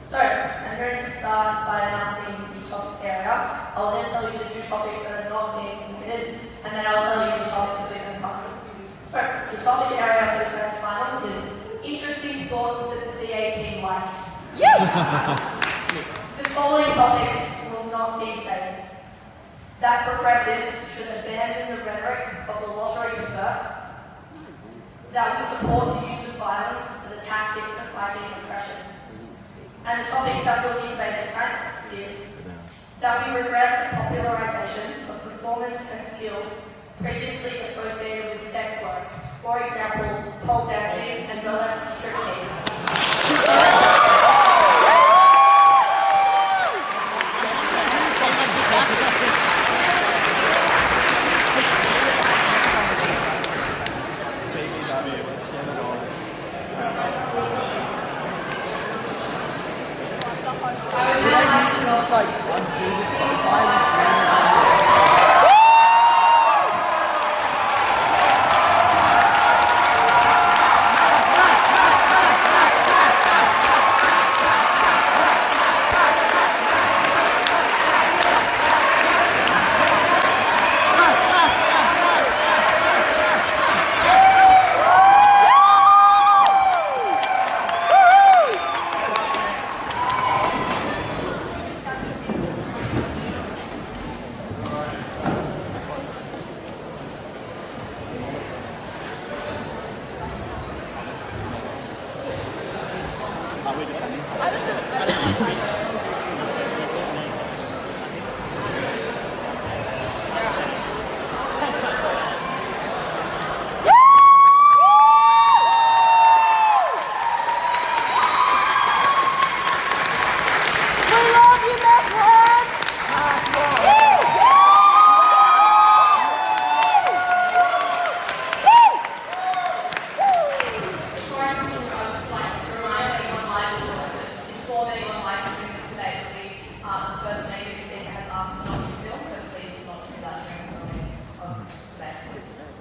So, I'm going to start by announcing the topic area. I'll then tell you the two topics that are not being committed, and then I'll tell you the topic for the grand final. So, the topic area for the grand final is interesting thoughts that the CA team liked. The following topics will not be debated. That progressives should abandon the rhetoric of the lottery of birth. That we support the use of violence as a tactic for fighting oppression. And the topic that will be debated tonight is that we regret the popularization of performance and skills previously associated with sex work. For example, pole dancing and burlesque strip tease.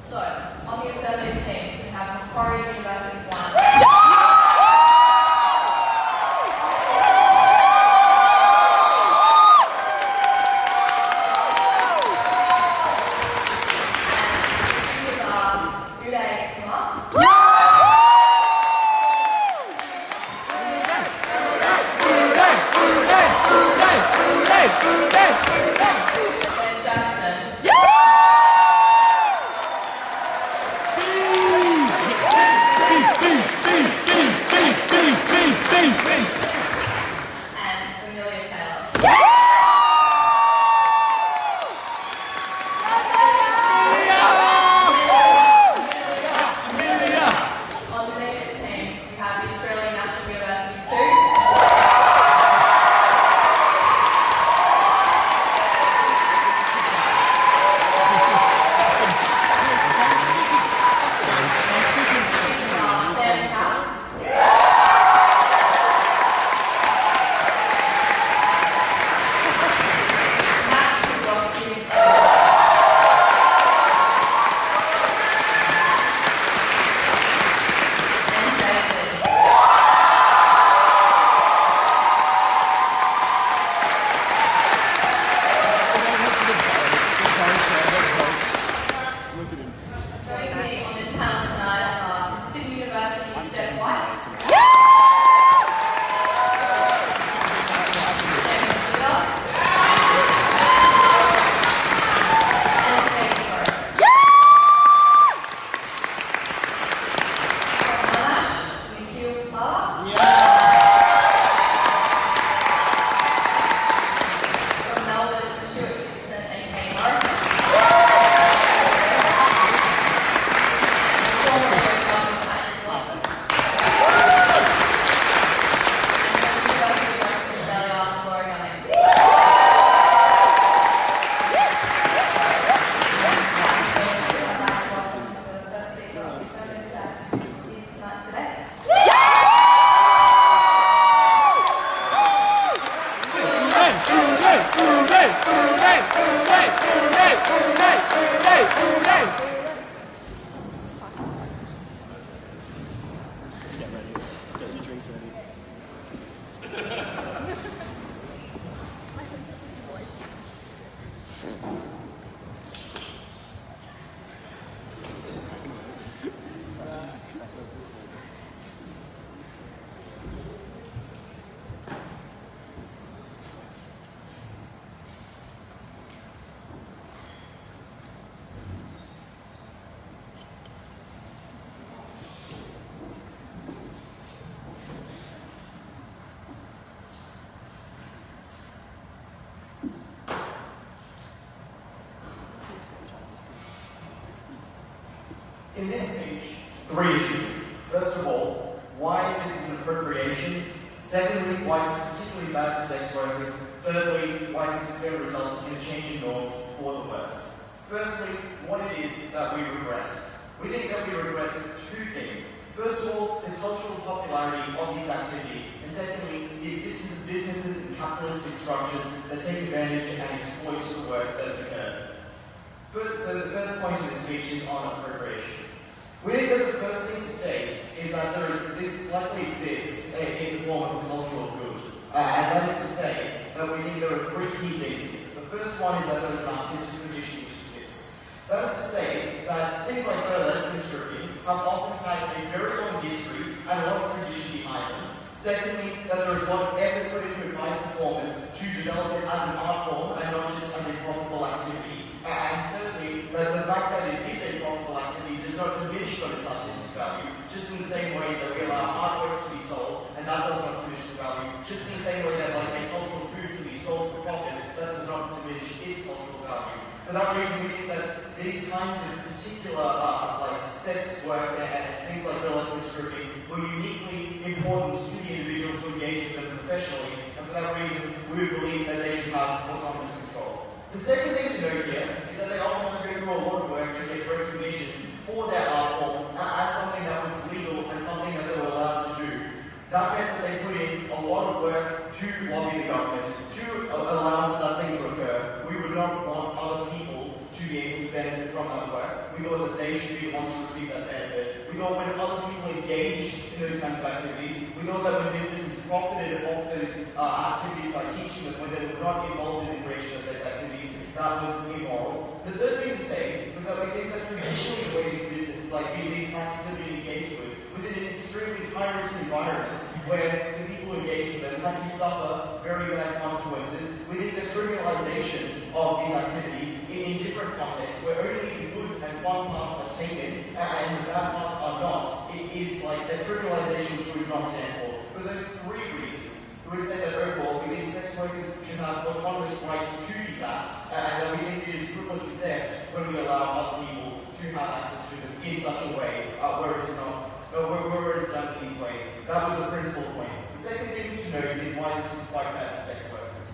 So, on the affirmative team, we have Macquarie University 1. Udai, Kamath. And Dawson. And Amelia Taylor. On the negative team, we have the Australian National University 2. Joining me on this panel tonight are from Sydney University, Steph White. Leeder. And Katy. From Nikhil, From Melbourne, Stuart, Dixon, and Morrison. Dawson. Get ready. Get your drinks ready. In this speech, 3 issues. First of all, why this is an appropriation. Secondly, why this is particularly bad for sex workers. Thirdly, why this is going to result in a change in norms for the worse. Firstly, what it is that we regret. We think that we regret 2 things. First of all, the cultural popularity of these activities, and secondly, the existence of businesses and capitalistic structures that take advantage and exploit the work that has occurred. So the first point of the speech is on appropriation. We think that the first thing to state is that this likely exists in the form of a cultural good. And that is to say that we think there are 3 key things here. The first one is that there is an artistic tradition which exists. That is to say that things like burlesque and stripping have often had a very long history and a lot of tradition behind them. Secondly, that there is a lot of effort put into it by performers to develop it as an art form and not just as a profitable activity. And thirdly, that the fact that it is a profitable activity does not diminish from its artistic value, just in the same way that we allow artworks to be sold, and that does not diminish the value, just in the same way that like a cultural food can be sold for profit, that does not diminish its cultural value. For that reason, we think that these kinds of particular like sex work and things like burlesque and stripping were uniquely important to the individuals who engage with them professionally, and for that reason, we would believe that they should have autonomous control. The second thing to note here is that they often have to go through a lot of work to get recognition for their art form as something that was legal and something that they were allowed to do. That meant that they put in a lot of work to lobby the government, to allow for that thing to occur. We would not want other people to be able to benefit from that work. We thought that they should be the ones to receive that benefit. We thought when other people engaged in those kinds of activities, we thought that when businesses profited off those activities by teaching them when they were not involved in the creation of those activities, that was immoral. The third thing to say was that we think that traditionally the way these businesses, like these practices have been engaged with, was in an extremely high-risk environment where the people who engaged with them had to suffer very bad consequences. We think the criminalization of these activities in different contexts, where only the good and fun parts are taken and the bad parts are not, it is like a criminalization which we would not stand for. For those 3 reasons, we would say that overall, we think sex workers should have autonomous right to these acts, and that we think it is equivalent to theft when we allow other people to have access to them in such a way where it is not, where it is done in these ways. That was the principal point. The second thing to note is why this is quite bad for sex workers.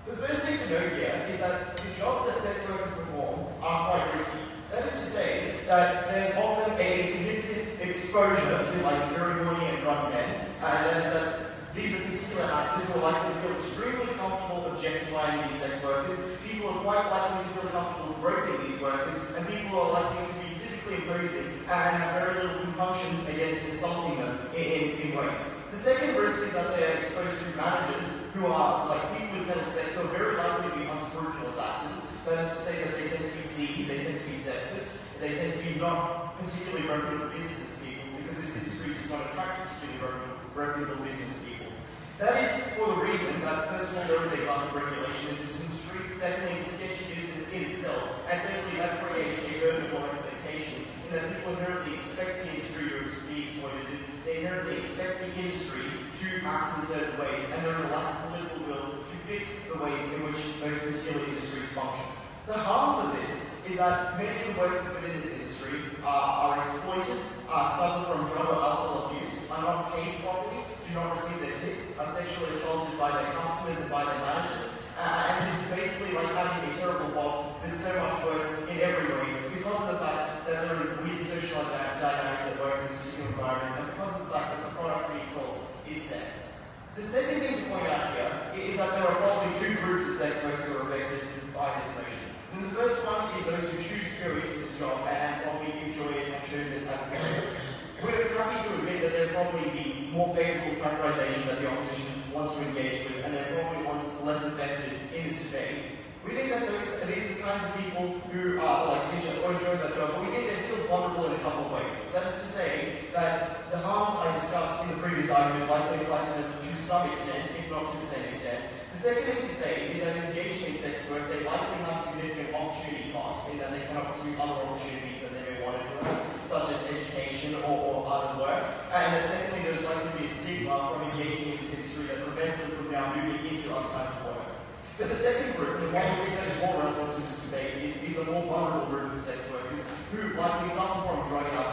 The first thing to note here is that the jobs that sex workers perform are quite risky. That is to say that there's often a significant exposure to like very horny and drunk men, and that is that these are particular actors who are likely to feel extremely comfortable objectifying these sex workers. People are quite likely to feel comfortable groping these workers, and people are likely to be physically imposing and have very little compunctions against assaulting them in ways. The second risk is that they are exposed to managers who are like people with mental sex who are very likely to be unscrupulous actors. That is to say that they tend to be seedy, they tend to be sexist, they tend to be not particularly reputable business people because this industry does not attract particularly reputable business people. That is for the reason that first of all there is a lack of regulation in this industry, secondly it's a sketchy business in itself, and thirdly that creates a burden of expectations in that people inherently expect the industry to be exploited, they inherently expect the industry to act in certain ways, and there is a lack of political will to fix the ways in which those particular industries function. The harms of this is that many of the workers within this industry are exploited, suffer from drug or alcohol abuse, are not paid properly, do not receive their tips, are sexually assaulted by their customers and by their managers, and this is basically like having a terrible boss, but so much worse in every way because of the fact that there are weird social dynamics at work in this particular environment, and because of the fact that the product being sold is sex. The second thing to point out here is that there are probably 2 groups of sex workers who are affected by this motion. And the first one is those who choose to go into this job and probably enjoy it and choose it as a career. We're happy to admit that they're probably the more favourable characterisation that the opposition wants to engage with, and they're probably ones less affected in this debate. We think that these are the kinds of people who are like enjoy that job, but we think they're still vulnerable in a couple of ways. That is to say that the harms I discussed in the previous argument likely apply to them to some extent, if not to the same extent. The second thing to say is that engaging in sex work, they likely have significant opportunity costs in that they cannot pursue other opportunities that they may want to do, such as education or other work. And then secondly, there's likely to be a stigma from engaging in this industry that prevents them from now moving into other kinds of work. But the second group, and the one we think that is more relevant to this debate, is a more vulnerable group of sex workers who likely suffer from drug and alcohol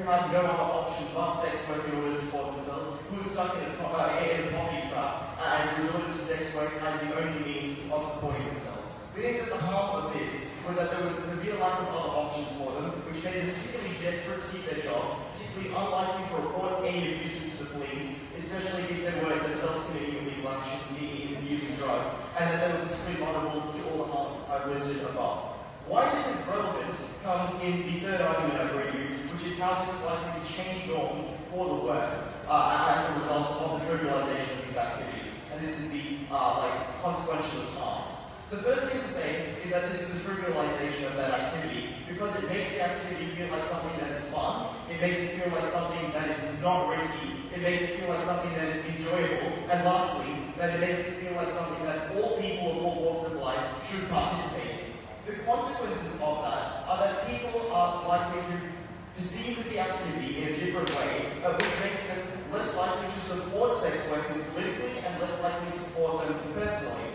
have no other option but sex work in order to support themselves, who are stuck in a poverty trap and resorted to sex work as the only means of supporting themselves. We think that the harm of this was that there was a severe lack of other options for them, which made them particularly desperate to keep their jobs, particularly unlikely to report any abuses to the police, especially if they were themselves committing illegal actions, meaning using drugs, and that they were particularly vulnerable to all the harms I've listed above. Why this is relevant comes in the third argument I bring you, which is how this is likely to change norms for the worse as a result of the trivialization of these activities. And this is the consequentialist harms. The first thing to say is that this is the trivialization of that activity because it makes the activity feel like something that is fun, it makes it feel like something that is not risky, it makes it feel like something that is enjoyable, and lastly, that it makes it feel like something that all people of all walks of life should participate in. The consequences of that are that people are likely to perceive the activity in a different way, which makes them less likely to support sex workers politically and less likely to support them personally.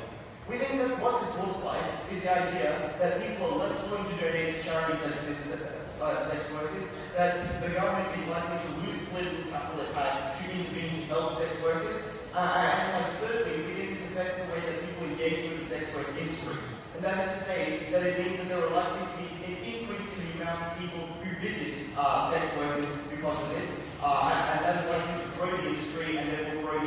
We think that what this looks like is the idea that people are less willing to donate to charities that assist sex workers, that the government is likely to lose political capital it had to intervene to help sex workers, and thirdly, we think this affects the way that people engage with the sex work industry. And that is to say that it means that there are likely to be an increase in the amount of people who visit sex workers because of this, and that is likely to grow the industry and therefore grow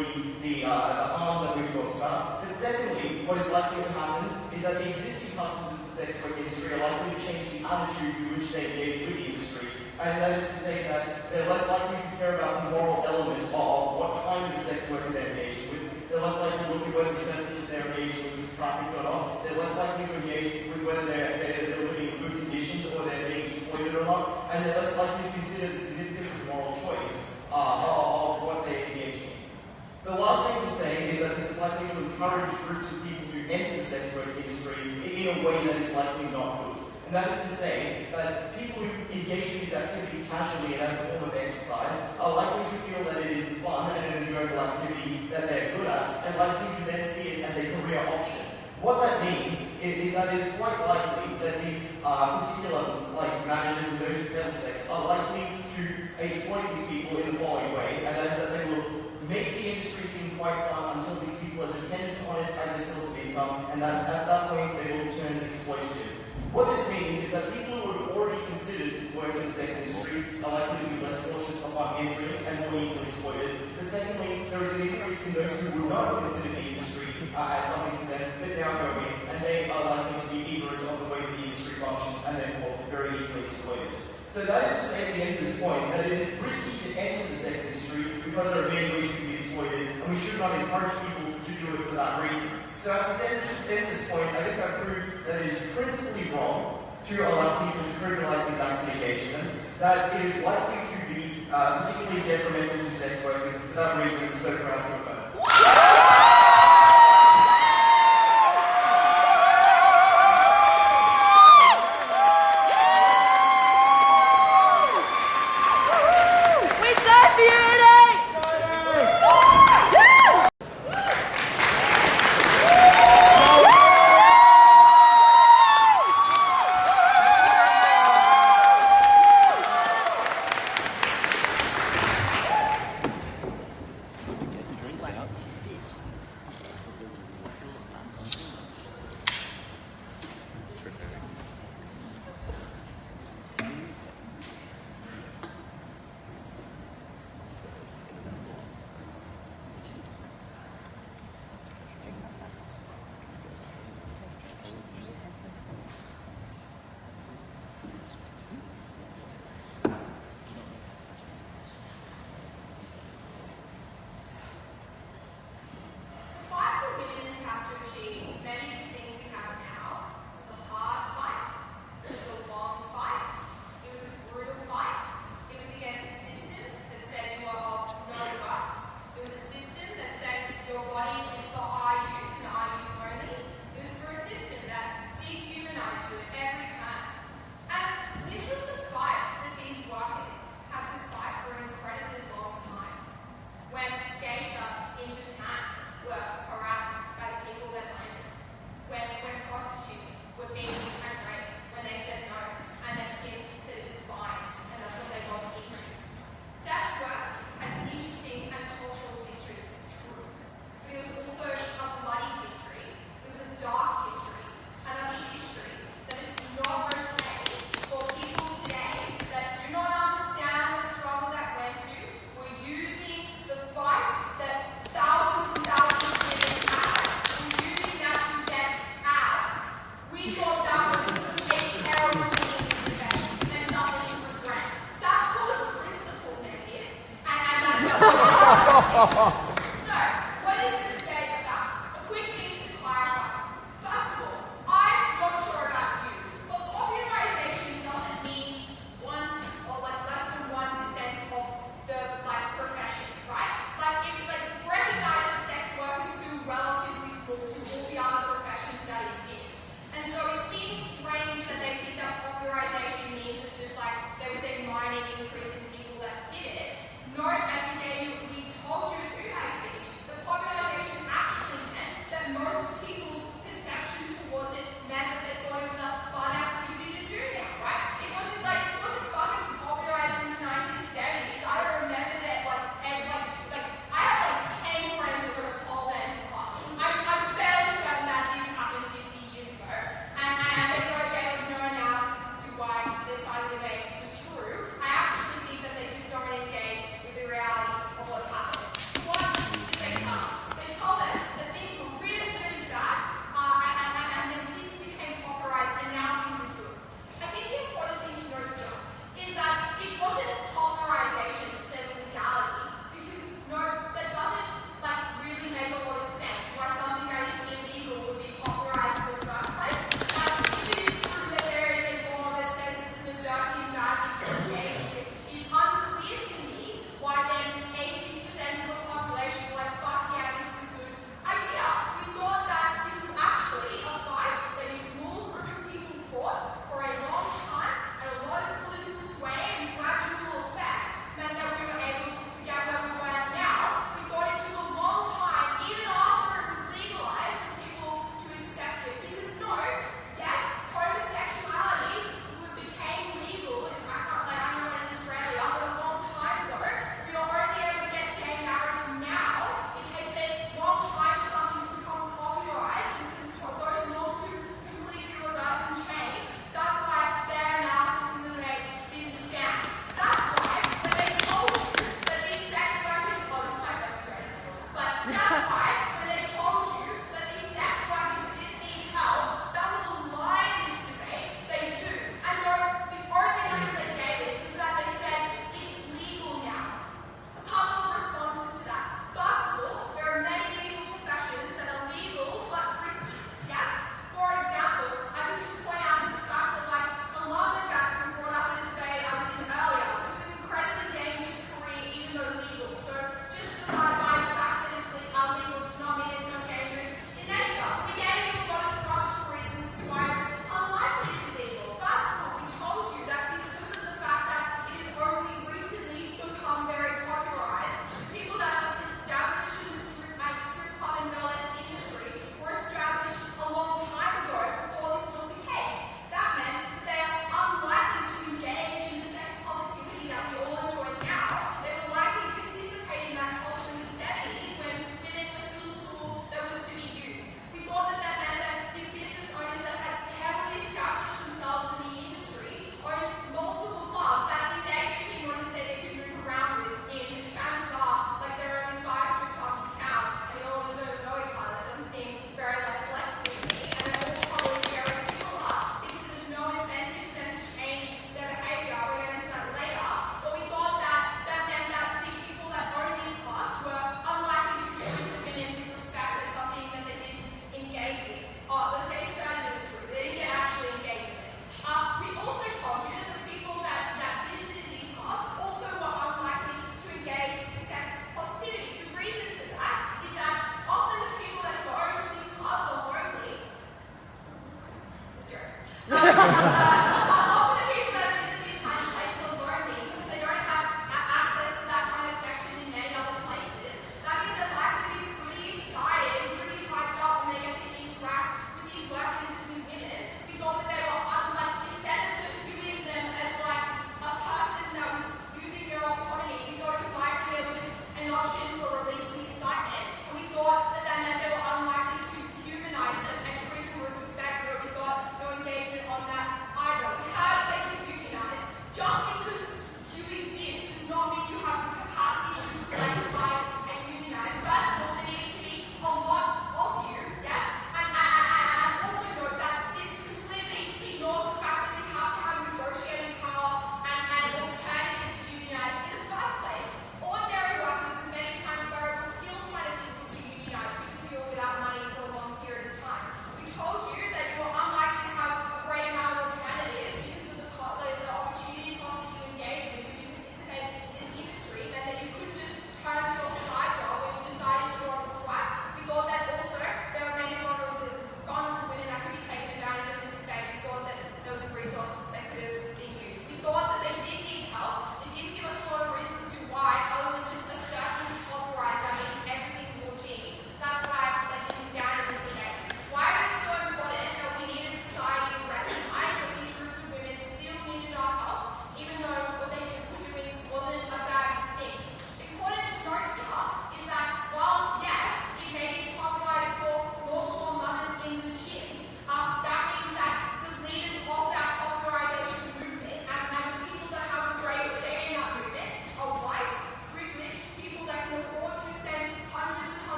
the harms that we've talked about. But secondly, what is likely to happen is that the existing customers of the sex work industry are likely to change the attitude in which they engage with the industry. And that is to say that they're less likely to care about the moral element of what kind of sex worker they're engaging with. They're less likely to look at whether the person that they're engaging with is trafficked or not. They're less likely to engage with whether they're living in good conditions or they're being exploited or not. And they're less likely to consider the significance of moral choice of what they're engaging in. The last thing to say is that this is likely to encourage groups of people to enter the sex work industry in a way that is likely not good. And that is to say that people who engage in these activities casually and as a form of exercise are likely to feel that it is fun and an enjoyable activity that they're good at, and likely to then see it as a career option. What that means is that it is quite likely that these particular managers and those who fail sex are likely to exploit these people in the following way, and that is that they will make the industry seem quite fun until these people are dependent on it as a source of income, and that at that point they will turn exploitative. What this means is that people who have already considered working in the sex industry are likely to be less cautious upon entering and more easily exploited. But secondly, there is an increase in those who would not have considered the industry as something for them, but now go in, and they are likely to be ignorant of the way the industry functions and therefore very easily exploited. So that is to say at the end of this point that it is risky to enter the sex industry because there are many ways you can be exploited, and we should not encourage people to do it for that reason. So at the end of this point, I think I've proved that it is principally wrong to allow people to trivialize these acts and engage in them, that it is likely to be particularly detrimental to sex workers, and for that reason, I'm so proud to affirm.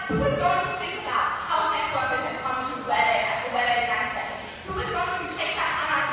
who is going to think about how sex workers have come to where they stand today? Who is going to take that time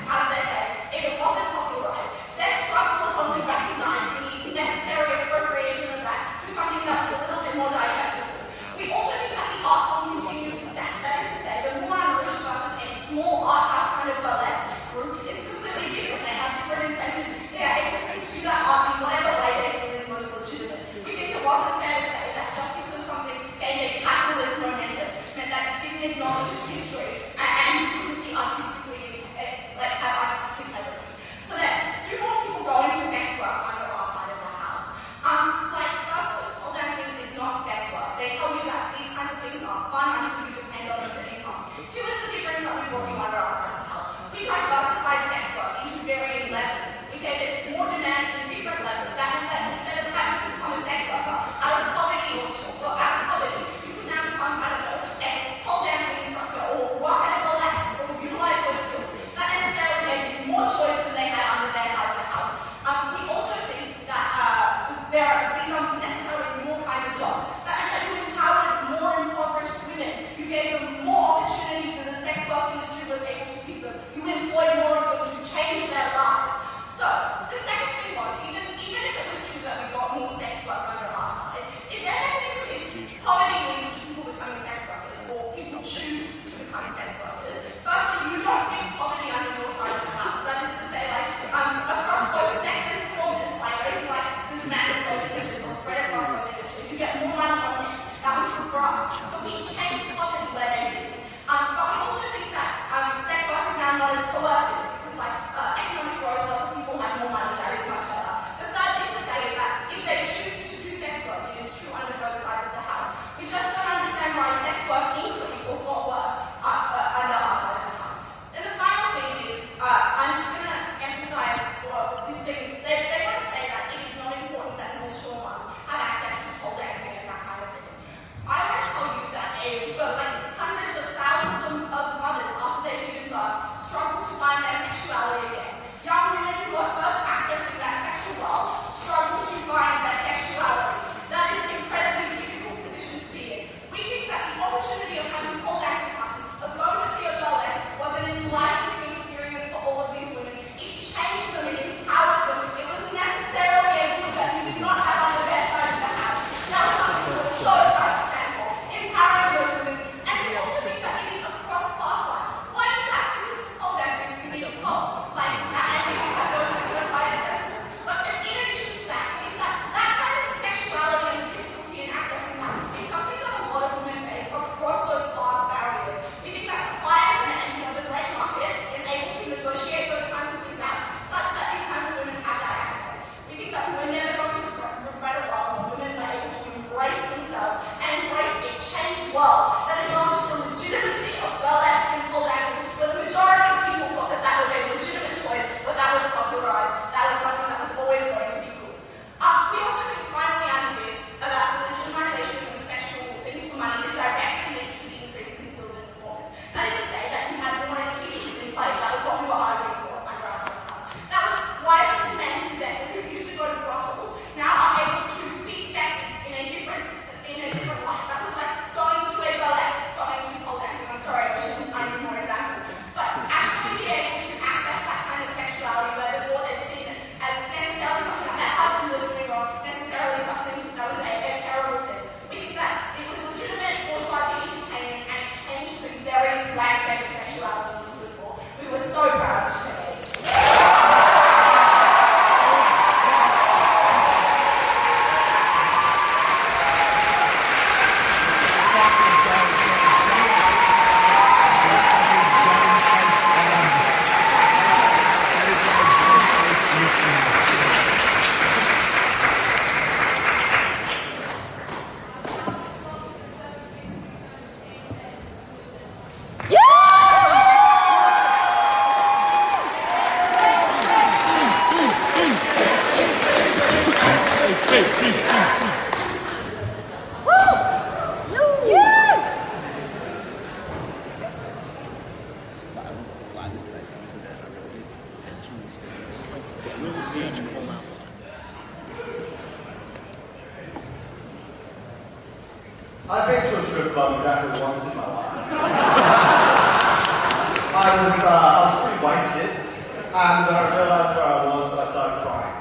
out of their day if it wasn't popularized? Their struggle was only recognized in the necessary appropriation of that to something that was a little bit more digestible. We also think that the art form continues to stand. That is to say, the Moulin Rouge versus a small art house kind of burlesque group is completely different. They have different incentives. They are able to pursue that art in whatever way they feel is most legitimate. We think it wasn't fair to say that just because something gained a capitalist momentum meant that it didn't acknowledge its history and couldn't be artistically, have artistic integrity. So then, do more people go into sex work under our side of the house? Firstly, pole dancing is not sex work. They tell you that these kinds of things are fun until you depend on your income. Here was the difference that we brought you under our side of the house. We diversified sex work into varying levels. We gave it more demand in different levels. That meant that instead of having to become a sex worker out of poverty you could now become, a pole dancing instructor or work I've been to a strip club exactly once in my life. I was pretty wasted, and when I realised where I was, I started crying.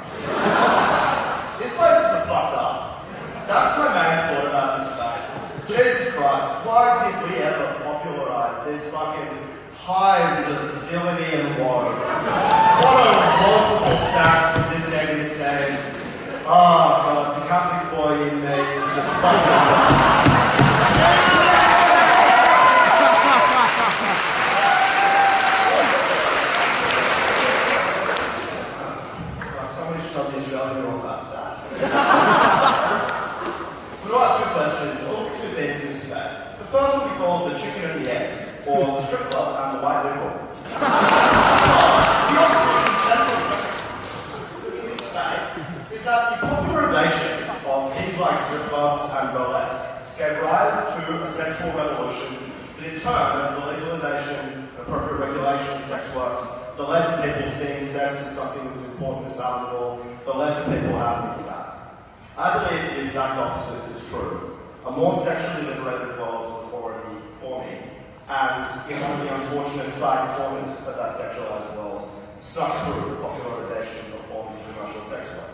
This place is fucked up. That's my main thought about this debate. Jesus Christ, why did we ever popularise these fucking hives of villainy and woe? What a multiple stats for this negative team. Oh God, the Catholic boy in me is just fucking somebody should tell the Australian all about that. We're going to ask two questions, or two things in this debate. The first will be called the chicken and the egg, or the strip club and the white liberal. The opposition's central point in this debate is that the popularisation of things like strip clubs and burlesque gave rise to a sexual revolution that in turn led to the legalisation, appropriate regulation of sex work, that led to people seeing sex as something that was important, as valuable, that led to people having to that. I believe the exact opposite is true. A more sexually liberated world was already forming, and in one of the unfortunate side corners of that sexualized world, stuck through the popularisation of forms of commercial sex work.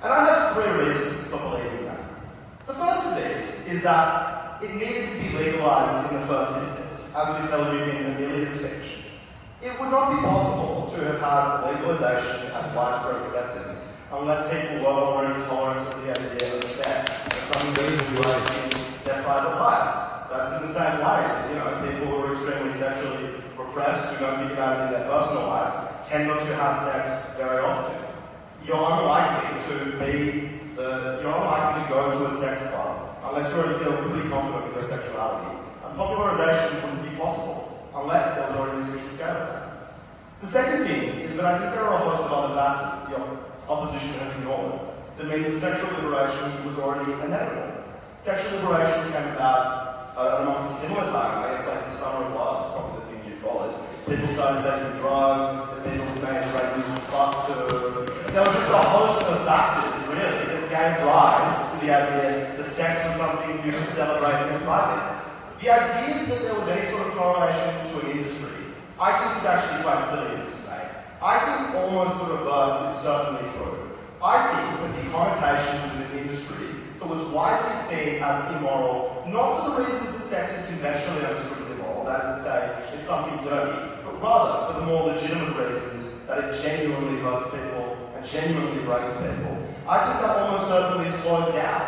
And I have three reasons for believing that. The first of these is that it needed to be legalised in the first instance, as we tell you in Amelia's speech. It would not be possible to have had legalisation and widespread acceptance unless people were already tolerant of the idea of sex as something that is in their private lives. That's in the same way that, people who are extremely sexually repressed, who don't think about it in their personal lives, tend not to have sex very often. You're unlikely to go to a sex club unless you already feel pretty confident with your sexuality. And popularisation wouldn't be possible unless there was already this social scale of that. The second thing is that I think there are a host of other factors that the opposition has ignored that mean that sexual liberation was already inevitable. Sexual liberation came about amongst a similar time, I guess, like the summer of love is probably the thing you'd call it. People started taking drugs, the Beatles made great music fuck to. There were just a host of factors, really, that gave rise to the idea that sex was something you could celebrate in private. The idea that there was any sort of correlation to an industry, I think is actually quite silly in this debate. I think almost the reverse is certainly true. I think that the connotations with an industry that was widely seen as immoral, not for the reasons that sex is conventionally understood as immoral, that is to say, it's something dirty, but rather for the more legitimate reasons that it genuinely hurts people and genuinely breaks people. I think that almost certainly slowed down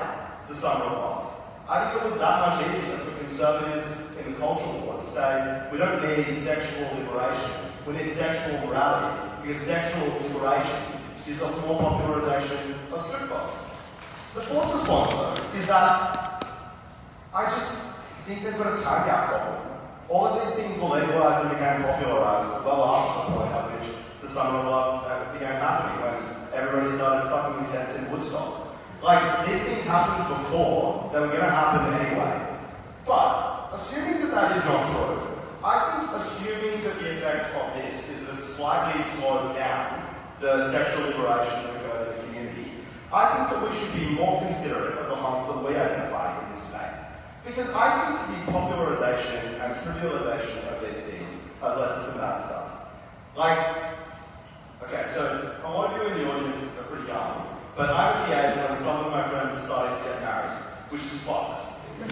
the summer of love. I think it was that much easier for conservatives in the cultural war to say, we don't need sexual liberation, we need sexual morality, because sexual liberation gives us more popularisation of strip clubs. The fourth response, though, is that I just think they've got a tag-out problem. All of these things were legalised and became popularised well after the point at which the summer of love began happening, when everybody started fucking intense in Woodstock. Like, these things happened before, they were going to happen anyway. But, assuming that that is not true, I think assuming that the effect of this is that it slightly slowed down the sexual liberation that occurred in the community, I think that we should be more considerate of the harms that we identify in this debate. Because I think the popularisation and trivialisation of these things has led to some bad stuff. Okay, so a lot of you in the audience are pretty young, but I'm at the age when some of my friends are starting to get married, which is fucked. And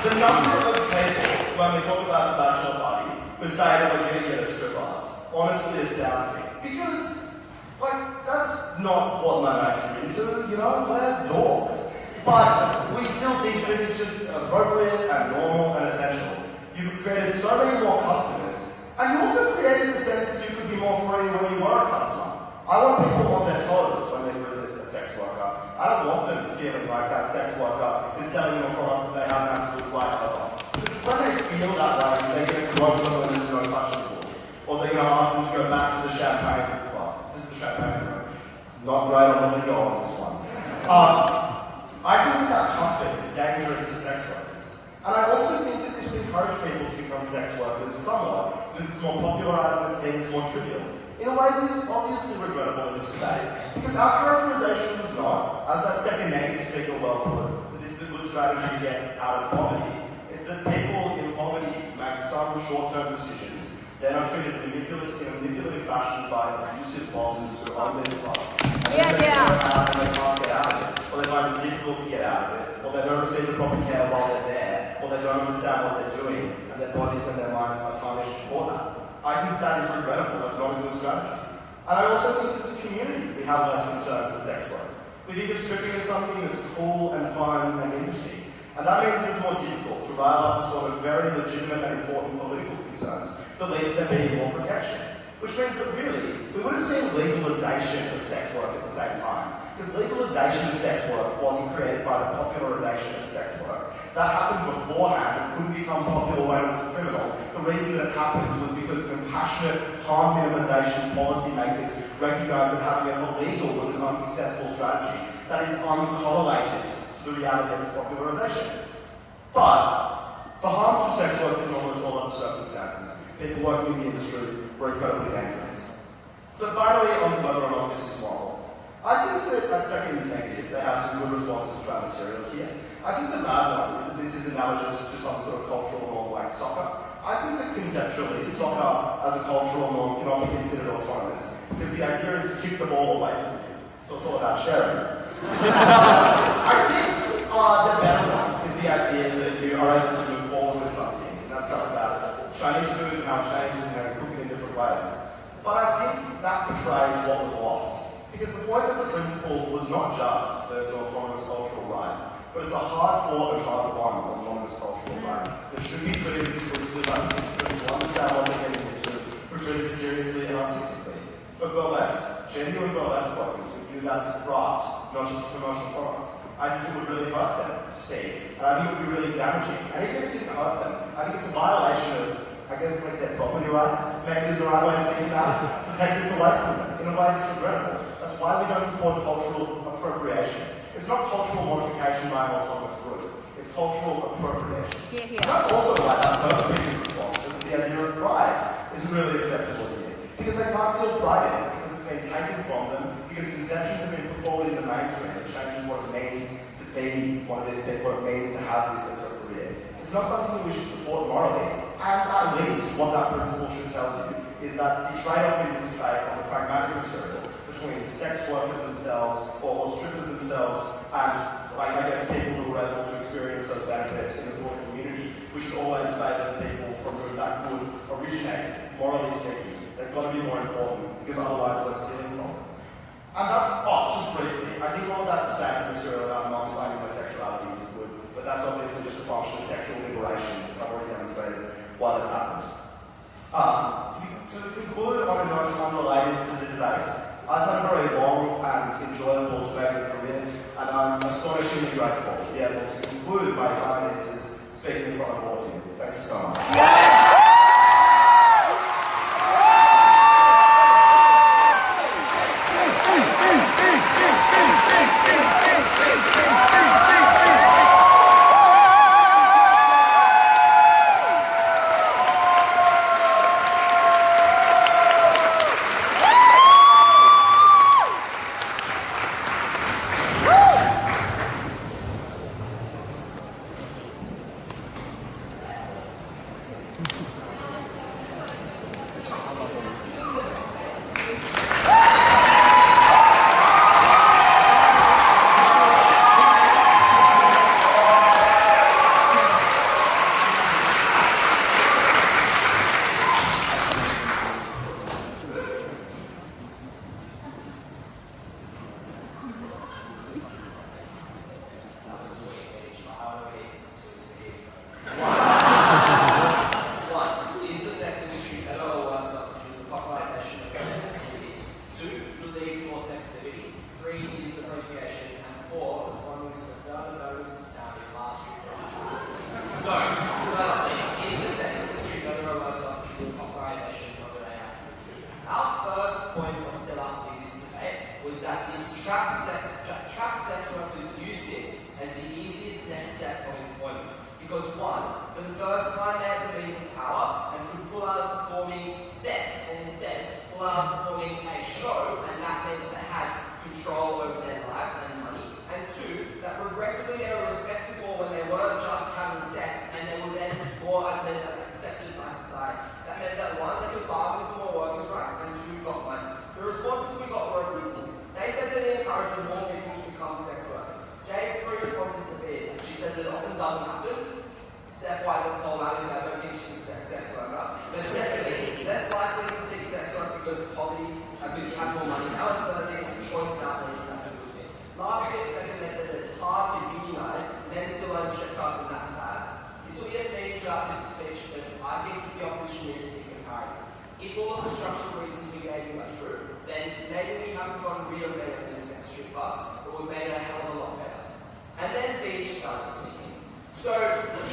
the number of people, when we talk about the bachelor party, who say that we're going to get a stripper, honestly astounds me. Because, that's not what my mates are into, we're dorks. But we still think that it is just appropriate and normal and essential. You created so many more customers, and you also created the sense that you could be more free when you were a customer. I want people on their toes when they visit a sex worker. I don't want them feeling like that sex worker is selling them a product that they have an absolute right over. Because when they feel that way, they get grumpy when there's no touchable. Or they're going to ask them to go back to the champagne club. This is the champagne club. Not great on the go on this one. I think that comfort is dangerous to sex workers. And I also think that this will encourage people to become sex workers somewhat, because it's more popularised and it seems more trivial. In a way that is obviously regrettable in this debate, because our characterisation was not, as that second negative speaker well put, that this is a good strategy to get out of poverty. It's that people in poverty make some short-term decisions. They're not treated in a manipulative fashion by abusive bosses who own their clubs. And they get out and they can't get out of it, or they find it difficult to get out of it, or they don't receive the proper care while they're there, or they don't understand what they're doing, and their bodies and their minds are tarnished for that. I think that is regrettable. That's not a good strategy. And I also think as a community, we have less concern for sex work. We think of stripping as something that's cool and fun and interesting. And that means it's more difficult to rile up the sort of very legitimate and important political concerns that leads to there being more protection. Which means that really, we would have seen legalisation of sex work at the same time. Because legalisation of sex work wasn't created by the popularization of sex work. That happened beforehand. It couldn't become popular when it was criminal. The reason that it happened was because compassionate harm minimisation policymakers recognised that having it illegal was an unsuccessful strategy that is uncorrelated to the reality of popularisation. But the harms to sex workers in almost all other circumstances, people working in the industry, were incredibly dangerous. So finally, on to whether or not this is moral. I think that at second negative, they have some good responses to our material here. I think the bad one is that this is analogous to some sort of cultural norm like soccer. I think that conceptually, soccer as a cultural norm cannot be considered autonomous, because the idea is to keep the ball away from you. So it's all about sharing. I think the better one is the idea that you are able to move forward with some things, and that's stuff about Chinese food and how it changes and how you cook it in different ways. But I think that betrays what was lost. Because the point of the principle was not just that it's an autonomous cultural right, but it's a hard-fought and hard-won autonomous cultural right that should be treated exclusively by participants who understand what they're getting into, who treat it seriously and artistically. For burlesque, genuine burlesque workers who view that as a craft, not just a commercial product, I think it would really hurt them to see. And I think it would be really damaging. And even if it didn't hurt them, I think it's a violation of, I guess, like their property rights. Maybe there's the right way of thinking about it, to take this away from them in a way that's regrettable. That's why we don't support cultural appropriation. It's not cultural modification by an autonomous group. It's cultural appropriation. And that's also why that first reading response is the idea of pride isn't really acceptable here. Because they can't feel pride in it, because it's been taken from them, because conceptions have been put forward in the mainstream that changes what it means to be one of these people, what it means to have this as a career. It's not something that we should support morally. And at least what that principle should tell you is that the trade-off in this debate on the pragmatic material between sex workers themselves or strippers themselves and, I guess, people who are able to experience those benefits in the broader community, we should always favour the people from whom that good originate, morally speaking. They've got to be more important, because otherwise we're stealing from them. And that's, just briefly, I think all of that substantive material about non-defining my sexuality is good, but that's obviously just a function of sexual liberation. I've already demonstrated why that's happened. To conclude on a note unrelated to the debate, I've had a very long and enjoyable debating career, and I'm astonishingly grateful to be able to conclude my time as speaking in front of all of you. Thank you so much. Control over their lives and money, and two, that regrettably they were respected throughout this speech that I think the opposition needs to be comparative. If all of the structural reasons we gave you are true, then maybe we haven't gotten rid of better than sex strip clubs, but we've made it a hell of a lot better. And then Beach started speaking. So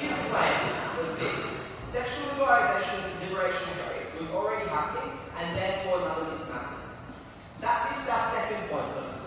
his claim was this: sexual liberation, was already happening, and therefore none of this mattered. That missed our second point of the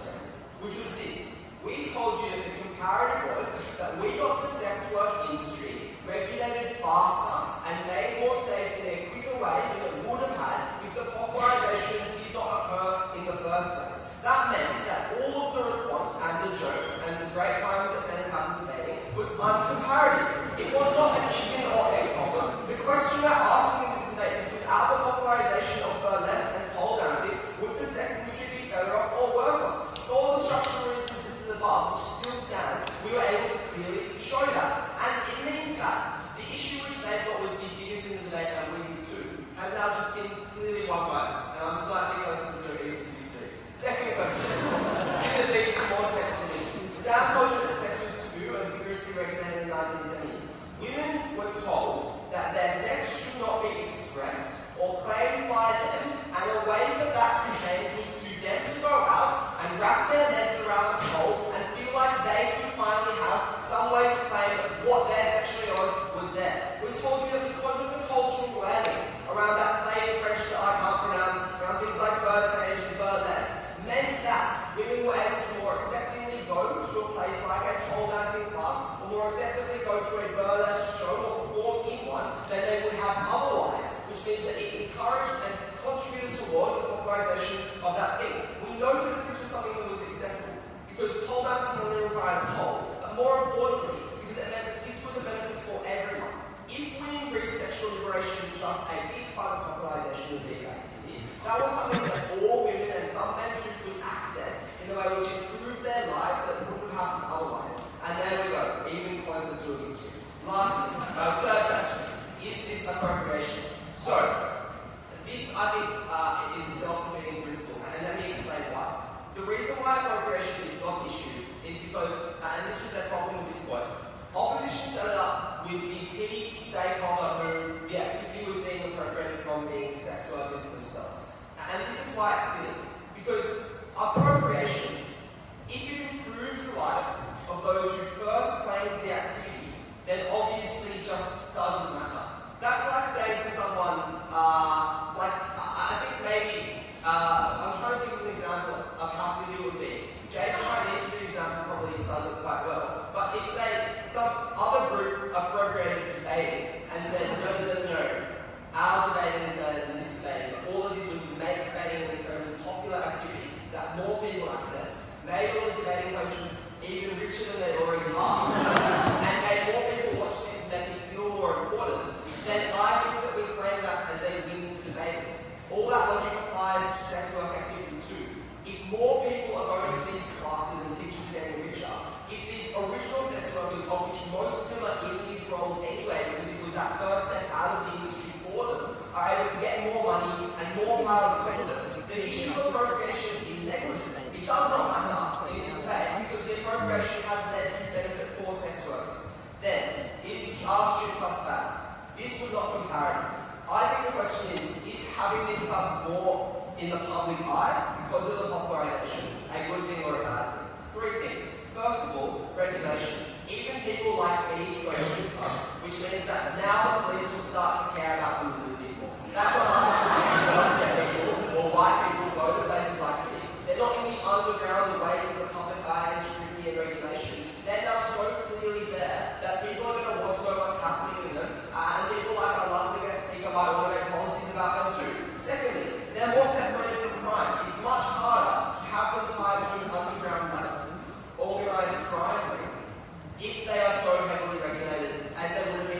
which was this: we told you that the comparative was that we got the sex work industry regulated faster and made more safe in a quicker way than it would have had if the popularization did not occur in the first place. That meant that all of the response and the jokes and the great times that men had debating was uncomparative. It was not a chicken or egg problem. The question we're asking in this debate is, without the popularization of burlesque and pole dancing, would the sex industry be better off or worse off? For all the structural reasons listed above, which still stand, we were able to clearly show that. And it means that the issue which they thought was the biggest in the debate, and we did too, has now just been clearly won by us. And I'm slightly closer to it easy to too. Second question: did it lead to more sex than women? Sam told you that sex was taboo and vigorously regulated in the 1970s. Women were told that their sex should not be expressed or claimed by them, and a way for that to change was to them to go out and wrap their legs around the pole and feel like they could finally have some way to claim that what their sexuality was there. We told you that because of the cultural awareness around that play in French that I can't pronounce, around things like birdcage and burlesque, meant that women were able to more acceptingly go to a place like a pole dancing class, or more acceptably go to a burlesque show or perform in one than they would have otherwise, which means that it encouraged and contributed towards the popularization of that thing. We noted that this was something that was accessible, because pole dancing only required pole, but more importantly, because it meant that this was a benefit for everyone. If we increase sexual liberation just a bit by the popularization of these activities, that was something that all women and some men too could access in a way which improved their lives that wouldn't have happened otherwise. And there we go, even closer to a victory. Lastly, third question: is this appropriation? So, this I think is a self-defeating principle, and let me explain why. The reason why appropriation is not an issue is because, and this was their problem with this quote, opposition set it up with the key stakeholder who the activity was being appropriated from being sex workers themselves. And this is why it's silly, because appropriation, if it improves the lives of those who first claimed the activity, then obviously just doesn't matter. That's like saying to someone, I think maybe, I'm trying to think of an example of how silly it would be. Jade's Chinese, for example, probably does it quite well. But if, say, some other group appropriated debating and said, no, our debating is better than this debating, but all it did was make debating an incredibly popular activity that more people access, made all the debating coaches even richer than they already are, and made more people watch this and make it feel more important, then I think that we claim that as a win for debaters. All that logic applies to sex work activity too. If more people are going to these classes and teachers are getting richer, if these original sex workers, of which most of them are in these roles anyway, because it was that first step out of the industry for them, are able to get more money and more power because of it, the issue of appropriation is negligible. It does not matter in this debate because the appropriation has led to benefit for sex workers. Then, are strip clubs bad? This was not comparative. I think the question is having these clubs more in the public eye because of the popularization a good thing or a bad thing? Three things. First of all, regulation. Even people like me go to strip clubs, which means that now the police will start to care about them a little bit more. That's what I'm people or white people go to places like this. They're not in the underground away from the public eye and scrutiny and regulation. They're now so clearly there that people are going to want to know what's happening in them, and people like our lovely guest speaker might want to make policies about them too. Secondly, they're more separated from crime. It's much harder to have them tied to an underground organised crime ring if they are so heavily regulated as they would have been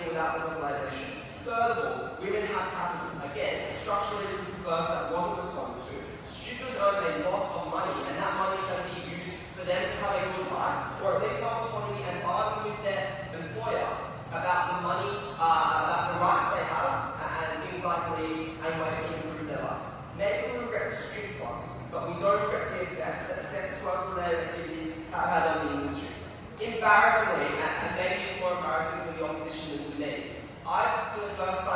I, for the first